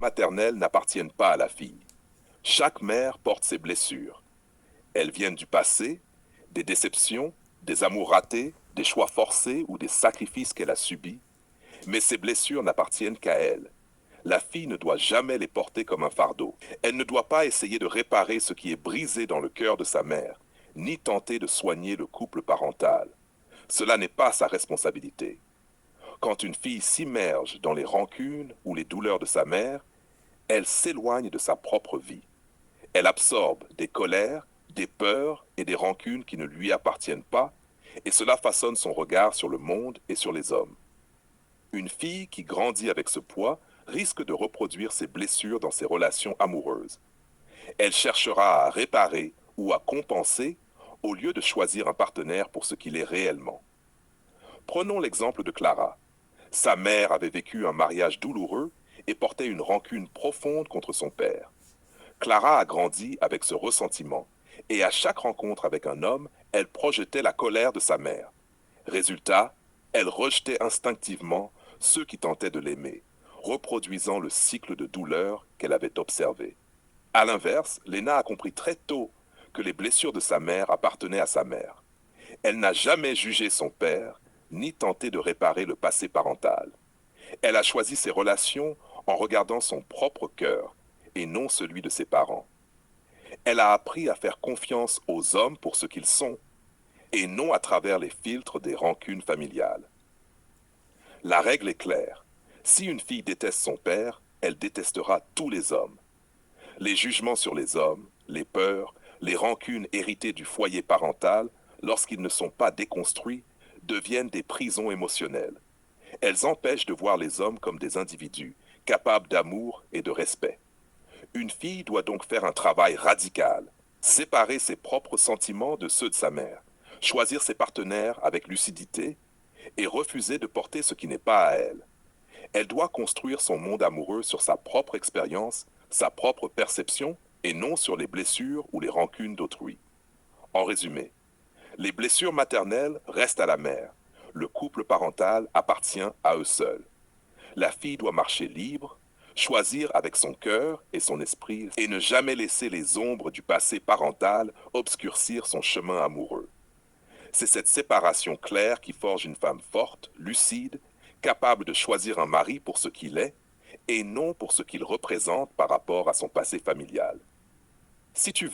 maternelles n'appartiennent pas à la fille. Chaque mère porte ses blessures. Elles viennent du passé, des déceptions, des amours ratés, des choix forcés ou des sacrifices qu'elle a subis, mais ces blessures n'appartiennent qu'à elle. La fille ne doit jamais les porter comme un fardeau. Elle ne doit pas essayer de réparer ce qui est brisé dans le cœur de sa mère, ni tenter de soigner le couple parental. Cela n'est pas sa responsabilité. Quand une fille s'immerge dans les rancunes ou les douleurs de sa mère, elle s'éloigne de sa propre vie. Elle absorbe des colères, des peurs et des rancunes qui ne lui appartiennent pas, et cela façonne son regard sur le monde et sur les hommes. Une fille qui grandit avec ce poids risque de reproduire ses blessures dans ses relations amoureuses. Elle cherchera à réparer ou à compenser au lieu de choisir un partenaire pour ce qu'il est réellement. Prenons l'exemple de Clara. Sa mère avait vécu un mariage douloureux et portait une rancune profonde contre son père. Clara a grandi avec ce ressentiment, et à chaque rencontre avec un homme, elle projetait la colère de sa mère. Résultat, elle rejetait instinctivement ceux qui tentaient de l'aimer, reproduisant le cycle de douleur qu'elle avait observé. À l'inverse, Lena a compris très tôt que les blessures de sa mère appartenaient à sa mère. Elle n'a jamais jugé son père, ni tenté de réparer le passé parental. Elle a choisi ses relations en regardant son propre cœur et non celui de ses parents. Elle a appris à faire confiance aux hommes pour ce qu'ils sont et non à travers les filtres des rancunes familiales. La règle est claire. Si une fille déteste son père, elle détestera tous les hommes. Les jugements sur les hommes, les peurs, les rancunes héritées du foyer parental, lorsqu'ils ne sont pas déconstruits, deviennent des prisons émotionnelles. Elles empêchent de voir les hommes comme des individus, capables d'amour et de respect. Une fille doit donc faire un travail radical, séparer ses propres sentiments de ceux de sa mère, choisir ses partenaires avec lucidité et refuser de porter ce qui n'est pas à elle. Elle doit construire son monde amoureux sur sa propre expérience, sa propre perception et non sur les blessures ou les rancunes d'autrui. En résumé, les blessures maternelles restent à la mère. Le couple parental appartient à eux seuls. La fille doit marcher libre, choisir avec son cœur et son esprit et ne jamais laisser les ombres du passé parental obscurcir son chemin amoureux. C'est cette séparation claire qui forge une femme forte, lucide, capable de choisir un mari pour ce qu'il est et non pour ce qu'il représente par rapport à son passé familial. Si tu